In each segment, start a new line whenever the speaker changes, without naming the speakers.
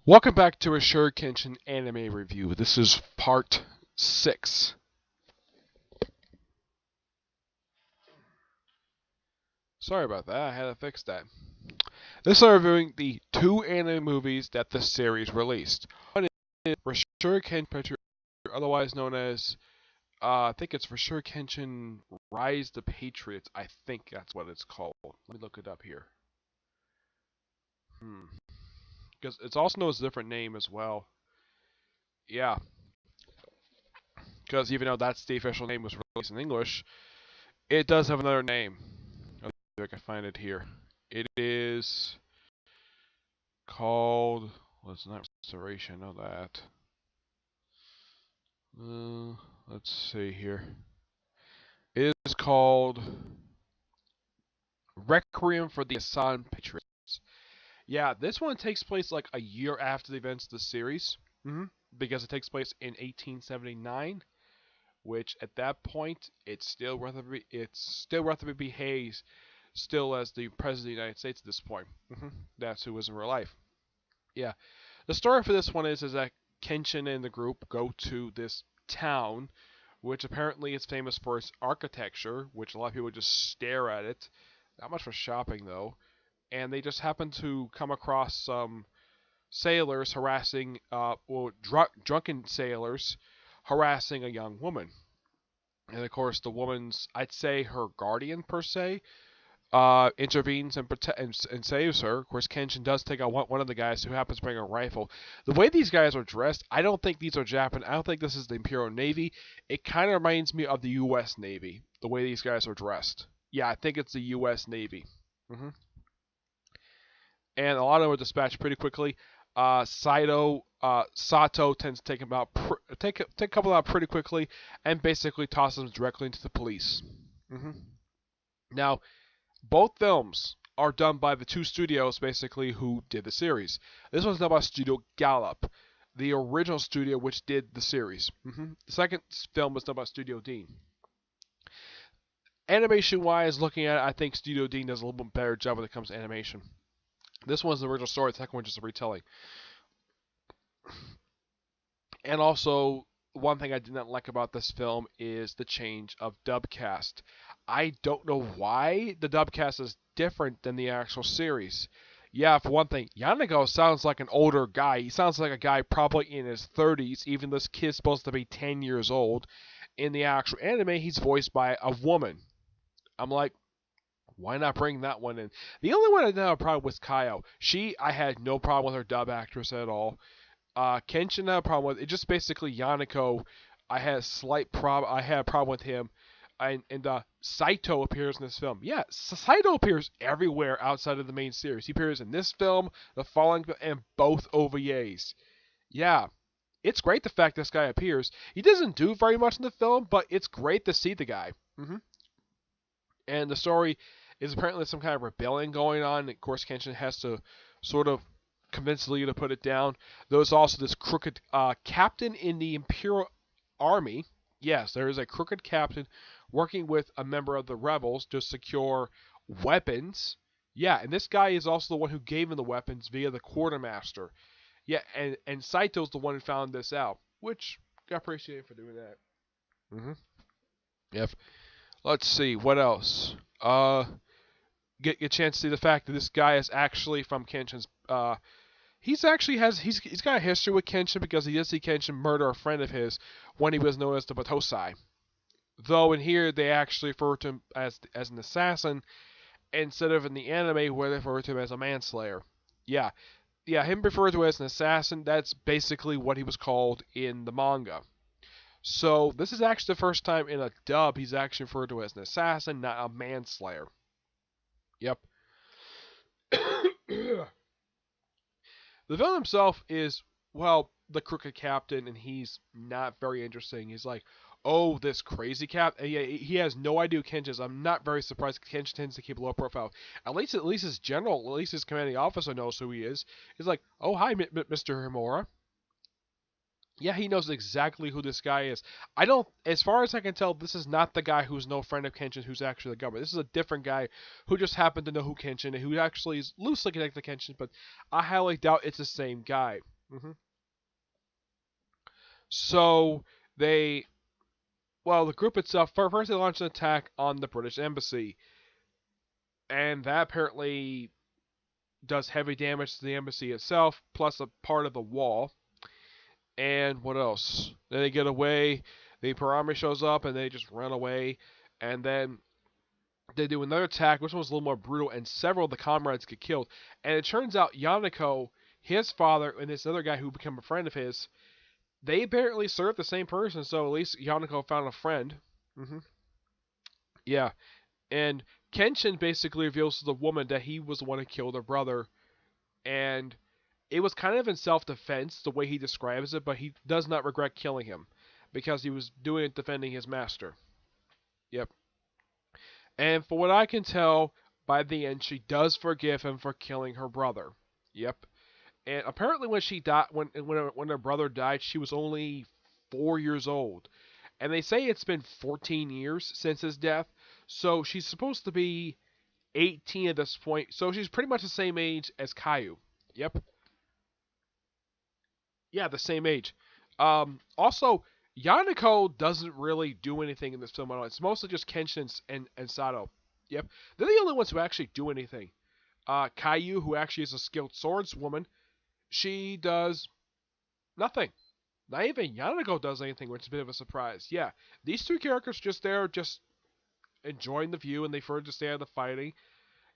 Welcome back to Rurouni Kenshin anime review. This is part 6. Sorry about that, I had to fix that. This is reviewing the 2 anime movies that the series released. One is Rurouni Kenshin, otherwise known as, I think it's Rurouni Kenshin Rise the Patriots. I think that's what it's called. Let me look it up here. Because it's also known as a different name as well. Yeah, because even though that's the official name was released in English, it does have another name. Let's see if I can find it here. It is called. Well, it's not restoration of that. Let's see here. It is called Requiem for the Asan Patriots. Yeah, this one takes place like a year after the events of the series. Because it takes place in 1879, which at that point it's still Rutherford B. Hayes still as the president of the United States at this point. That's who was in real life. Yeah. The story for this one is that Kenshin and the group go to this town, which apparently is famous for its architecture, which a lot of people just stare at it. Not much for shopping, though. And they just happen to come across some sailors harassing, drunken sailors harassing a young woman. And of course, the woman's, I'd say her guardian per se, intervenes and saves her. Of course, Kenshin does take out one of the guys who happens to bring a rifle. The way these guys are dressed, I don't think these are Japan. I don't think this is the Imperial Navy. It kind of reminds me of the U.S. Navy, the way these guys are dressed. Yeah, I think it's the U.S. Navy. And a lot of them are dispatched pretty quickly. Sato tends to take him out, take a couple out pretty quickly, and basically tosses them directly into the police. Now, both films are done by the 2 studios basically who did the series. This one's done by Studio Gallop, the original studio which did the series. The second film was done by Studio Dean. Animation-wise, looking at it, I think Studio Dean does a little bit better job when it comes to animation. This one's the original story, the second one's just a retelling. And also, one thing I did not like about this film is the change of dub cast. I don't know why the dub cast is different than the actual series. Yeah, for one thing, Yanako sounds like an older guy. He sounds like a guy probably in his 30s, even though this kid's supposed to be 10 years old. In the actual anime, he's voiced by a woman. I'm like, why not bring that one in? The only one I didn't have a problem with was Kaio. I had no problem with her dub actress at all. Kenshin had a problem with it. Just basically Yanako. I had a problem with him. And Saito appears in this film. Yeah, Saito appears everywhere outside of the main series. He appears in this film, the following, and both OVAs. Yeah, it's great the fact this guy appears. He doesn't do very much in the film, but it's great to see the guy. And the story is apparently some kind of rebellion going on. And of course, Kenshin has to sort of convince the leader to put it down. There's also this crooked captain in the Imperial Army. Yes, there is a crooked captain working with a member of the rebels to secure weapons. Yeah, and this guy is also the one who gave him the weapons via the quartermaster. Yeah, and Saito's the one who found this out, which I appreciate him for doing that. Yep. Let's see, what else? Get a chance to see the fact that this guy is actually from Kenshin's. He's got a history with Kenshin because he did see Kenshin murder a friend of his when he was known as the Batosai. Though in here they actually refer to him as an assassin instead of in the anime where they refer to him as a manslayer. Yeah, him referred to as an assassin. That's basically what he was called in the manga. So this is actually the first time in a dub he's actually referred to as an assassin, not a manslayer. Yep. The villain himself is, well, the crooked captain, and he's not very interesting. He's like, oh, this crazy captain. Yeah, he has no idea who Kenshin is. I'm not very surprised. Kenshin tends to keep a low profile. At least his general, at least his commanding officer knows who he is. He's like, oh, hi, Mr. Himura. Yeah, he knows exactly who this guy is. As far as I can tell, this is not the guy who's no friend of Kenshin who's actually the governor. This is a different guy who just happened to know who Kenshin and who actually is loosely connected to Kenshin, but I highly doubt it's the same guy. Hmm. So they, well, the group itself, first they launched an attack on the British embassy, and that apparently does heavy damage to the embassy itself, plus a part of the wall. And what else? Then they get away. The Imperial Army shows up, and they just run away. And then they do another attack, which was a little more brutal, and several of the comrades get killed. And it turns out Yanako, his father, and this other guy who became a friend of his, they apparently served the same person, so at least Yanako found a friend. Hmm. Yeah. And Kenshin basically reveals to the woman that he was the one who killed her brother, and it was kind of in self-defense the way he describes it, but he does not regret killing him because he was doing it defending his master. Yep. And for what I can tell, by the end she does forgive him for killing her brother. Yep. And apparently when she died, when her brother died, she was only 4 years old. And they say it's been 14 years since his death, so she's supposed to be 18 at this point. So she's pretty much the same age as Caillou. Yep. Yeah, the same age. Also, Yanako doesn't really do anything in this film at all. It's mostly just Kenshin and Sato. Yep. They're the only ones who actually do anything. Caillou, who actually is a skilled swordswoman, she does nothing. Not even Yanako does anything, which is a bit of a surprise. Yeah, these two characters just there, just enjoying the view, and they prefer to stay out of the fighting.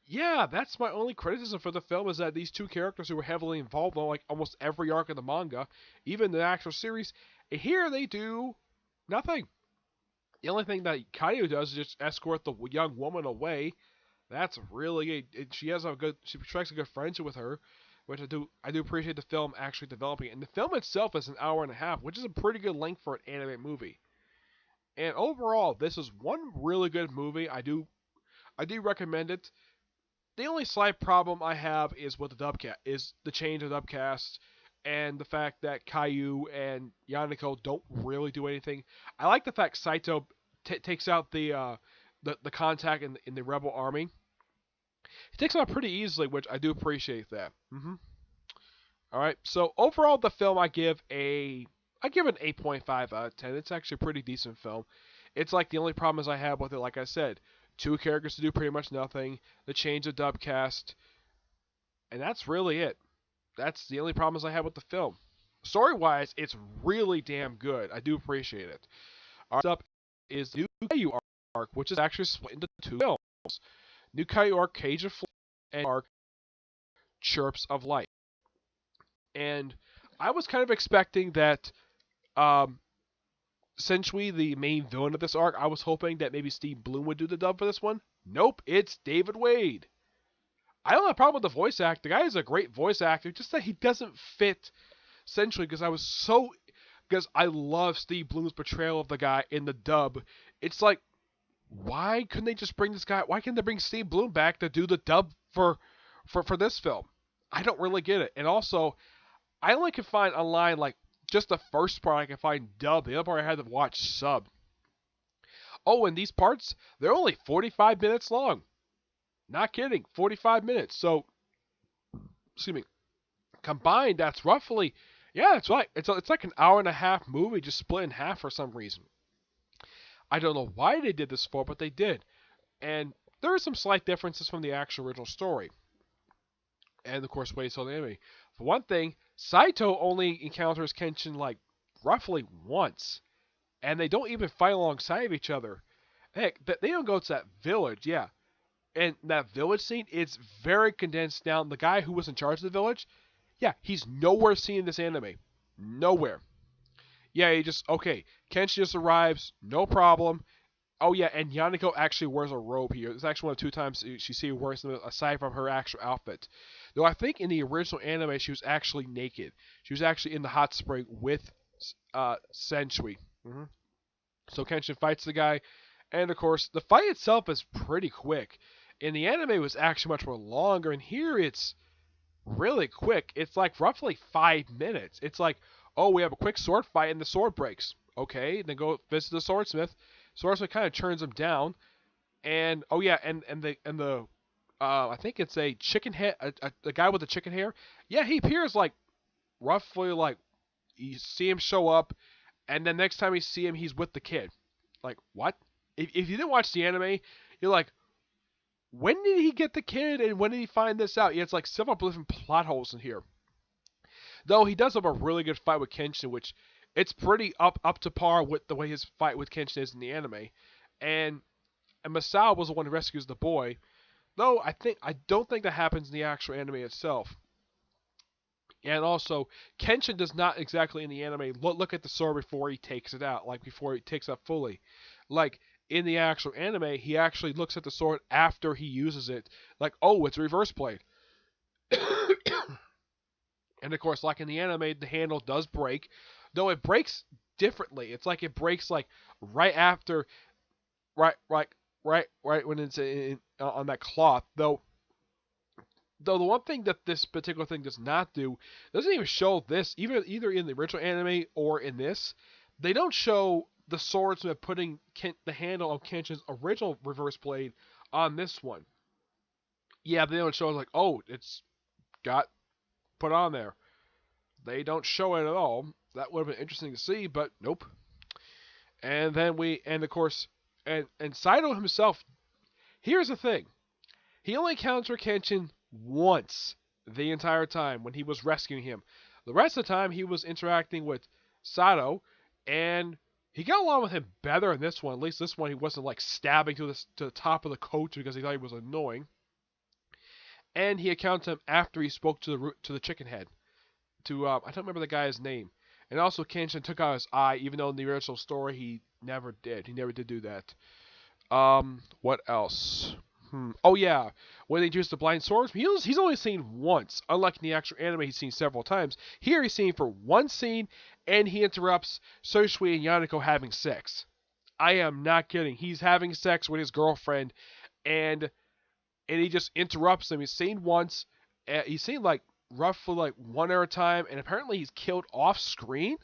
Yeah, that's my only criticism for the film is that these two characters who were heavily involved in like almost every arc of the manga, even the actual series, here they do nothing. The only thing that Caillou does is just escort the young woman away. That's really she has a good she strikes a good friendship with her, which I do appreciate the film actually developing. And the film itself is an hour and a half, which is a pretty good length for an anime movie. And overall, this is one really good movie. I do recommend it. The only slight problem I have is with the dubcast, is the change of dubcast, and the fact that Caillou and Yanako don't really do anything. I like the fact Saito takes out the contact in the rebel army. He takes him out pretty easily, which I do appreciate that. All right, so overall, the film I give an 8.5 out of 10. It's actually a pretty decent film. It's like the only problems I have with it, like I said, two characters to do pretty much nothing, the change of dubcast, and that's really it. That's the only problems I have with the film. Story wise, it's really damn good. I do appreciate it. Our next up is the New Caillou arc, which is actually split into two films. New Caillou arc Cage of Flame and arc Chirps of Light. And I was kind of expecting that um, Sensui, the main villain of this arc, I was hoping that maybe Steve Bloom would do the dub for this one. Nope, it's David Wade. I don't have a problem with the voice actor. The guy is a great voice actor, just that he doesn't fit Sensui because I love Steve Bloom's portrayal of the guy in the dub. It's like, why couldn't they just bring this guy? Why can't they bring Steve Bloom back to do the dub for this film? I don't really get it. And also, I only can find online like just the first part I can find dub. The other part I had to watch sub. Oh, and these parts, they're only 45 minutes long. Not kidding, 45 minutes. So, excuse me, combined, that's roughly, yeah, that's right. It's like an hour and a half movie just split in half for some reason. I don't know why they did this for, but they did. And there are some slight differences from the actual original story. And of course, Wade told the enemy. For one thing, Saito only encounters Kenshin like roughly once, and they don't even fight alongside of each other. Heck, they don't go to that village, yeah. And that village scene, it's very condensed down. The guy who was in charge of the village, yeah, he's nowhere seen in this anime. Nowhere. Yeah, he just, okay, Kenshin just arrives, no problem. Oh yeah, and Yanako actually wears a robe here. It's actually one of two times she see her wears them aside from her actual outfit. Though I think in the original anime she was actually naked. She was actually in the hot spring with Sensui. So Kenshin fights the guy, and of course the fight itself is pretty quick. In the anime it was actually much more longer, and here it's really quick. It's like roughly 5 minutes. It's like, oh, we have a quick sword fight and the sword breaks. Okay, then go visit the swordsmith. Swordsmith kind of turns him down, and oh yeah, and the I think it's a chicken head, a guy with the chicken hair. Yeah, he appears like roughly like you see him show up, and then next time you see him, he's with the kid. Like what? If you didn't watch the anime, you're like, when did he get the kid, and when did he find this out? Yeah, it's like several different plot holes in here. Though he does have a really good fight with Kenshin, which it's pretty up to par with the way his fight with Kenshin is in the anime. And Masao was the one who rescues the boy. Though I don't think that happens in the actual anime itself. And also, Kenshin does not exactly in the anime look at the sword before he takes it out, like before he takes it up fully. Like in the actual anime, he actually looks at the sword after he uses it, like, oh, it's a reverse blade. And of course, like in the anime, the handle does break, though it breaks differently. It's like it breaks like right after, right when it's on that cloth. Though the one thing that this particular thing does not do, doesn't even show this, either in the original anime or in this, they don't show the swordsman putting the handle of Kenshin's original reverse blade on this one. Yeah, they don't show it like, oh, it's got put on there. They don't show it at all. That would have been interesting to see, but nope. And then of course, and Saito himself, here's the thing. He only encountered Kenshin once the entire time when he was rescuing him. The rest of the time he was interacting with Sato, and he got along with him better in this one. At least this one he wasn't like stabbing to the top of the coach because he thought he was annoying. And he encountered him after he spoke to the chicken head. I don't remember the guy's name. And also Kenshin took out his eye, even though in the original story he never did. He never did do that. What else? Oh yeah, when they introduced the blind swordsman, he's only seen once. Unlike in the actual anime, he's seen several times. Here he's seen for one scene, and he interrupts Soshui and Yanako having sex. I am not kidding. He's having sex with his girlfriend, and he just interrupts them. He's seen once. He's seen like roughly like one at a time, and apparently he's killed off screen.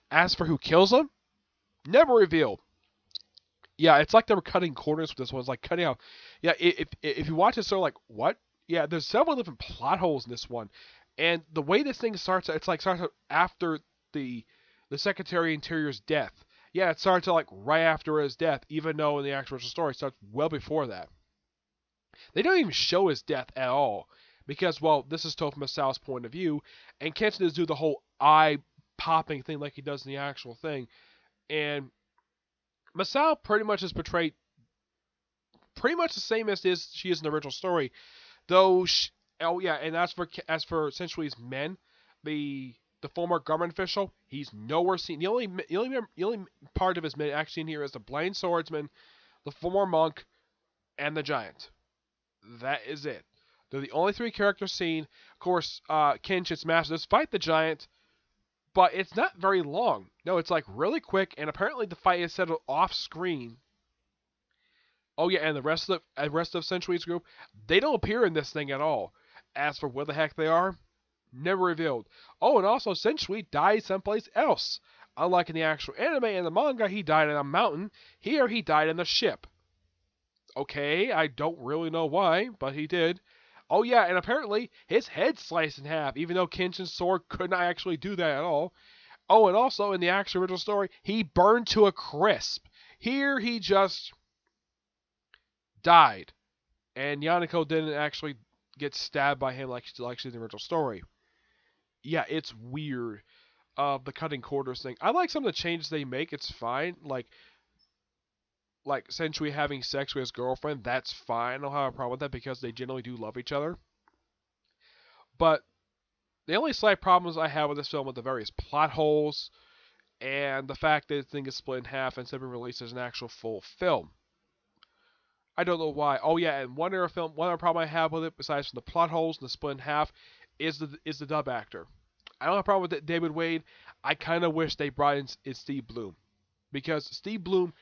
As for who kills him, never revealed. Yeah, it's like they were cutting corners with this one. It's like cutting out. Yeah, if you watch it, so like what? Yeah, there's several different plot holes in this one, and the way this thing starts, it's like starts after the Secretary of Interior's death. Yeah, it starts like right after his death, even though in the actual story it starts well before that. They don't even show his death at all because, well, this is told from Masao's point of view, and Kenshin does do the whole eye popping thing like he does in the actual thing, and Masao pretty much is portrayed pretty much the same as she is in the original story, though. And as for Senshui's men, the former government official, he's nowhere seen. The only part of his men actually in here is the blind swordsman, the former monk, and the giant. That is it. They're the only three characters seen. Of course, Kenshin's master does fight the giant, but it's not very long. No, it's like really quick, and apparently the fight is settled off screen. Oh yeah, and the rest of Senshui's group, they don't appear in this thing at all. As for where the heck they are, never revealed. Oh, and also Senshui died someplace else. Unlike in the actual anime and the manga, he died in a mountain. Here, he died in the ship. Okay, I don't really know why, but he did. Oh yeah, and apparently his head sliced in half, even though Kenshin's sword could not actually do that at all. Oh, and also in the actual original story, he burned to a crisp. Here he just died, and Yanako didn't actually get stabbed by him like she did in the original story. Yeah, it's weird. The cutting quarters thing. I like some of the changes they make. It's fine. Like Senshui having sex with his girlfriend, that's fine. I don't have a problem with that because they generally do love each other. But the only slight problems I have with this film are the various plot holes and the fact that the thing is split in half and instead of being released as an actual full film. I don't know why. Oh yeah, and one other problem I have with it, besides from the plot holes and the split in half, is the dub actor. I don't have a problem with David Wade. I kind of wish they brought in Steve Blum, because Steve Blum,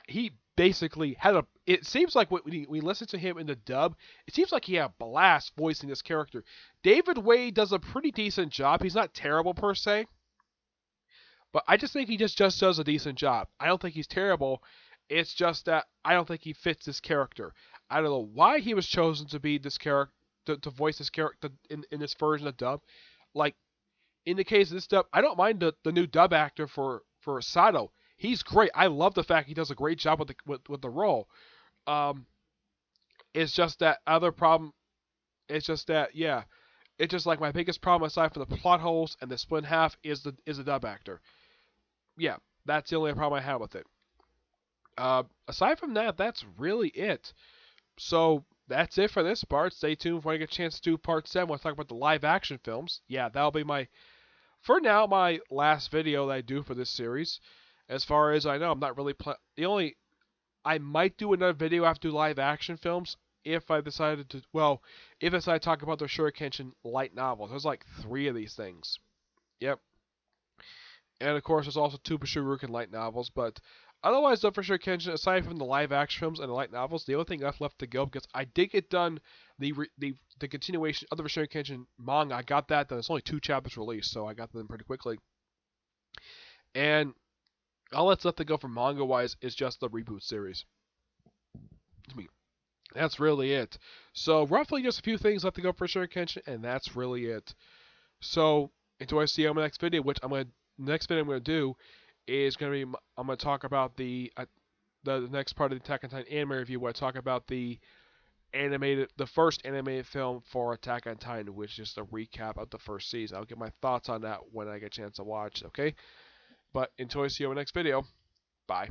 he basically had a. It seems like when we listen to him in the dub, it seems like he had a blast voicing this character. David Wade does a pretty decent job. He's not terrible per se, but I just think he just does a decent job. I don't think he's terrible. It's just that I don't think he fits this character. I don't know why he was chosen to be this character, to voice this character in this version of dub. Like, in the case of this dub, I don't mind the new dub actor for Sato. He's great. I love the fact he does a great job with the role. Um, it's just that other problem. It's just that yeah. It's just like my biggest problem aside from the plot holes and the split in half is the dub actor. Yeah, that's the only problem I have with it. Aside from that, that's really it. So that's it for this part. Stay tuned when I get a chance to do part 7. We'll talk about the live action films. Yeah, that'll be for now, my last video that I do for this series. As far as I know, I'm not really the only I might do another video after live action films if I decided to. Well, if I decide to talk about the Rurouni Kenshin light novels. There's like 3 of these things. Yep. And of course, there's also 2 Bushirukan light novels. But otherwise, though, for Rurouni Kenshin, aside from the live action films and the light novels, the only thing left to go because I did get done the continuation of the Rurouni Kenshin manga. I got that done. There's only 2 chapters released, so I got them pretty quickly. And all that's left to go for manga wise is just the reboot series. That's really it. So roughly just a few things left to go for Rurouni Kenshin, and that's really it. So until I see you on my next video, which the next video I'm gonna do is gonna be I'm gonna talk about the next part of the Attack on Titan anime review, where I talk about the first animated film for Attack on Titan, which is a recap of the first season. I'll get my thoughts on that when I get a chance to watch. Okay, but until I see you on my next video, bye.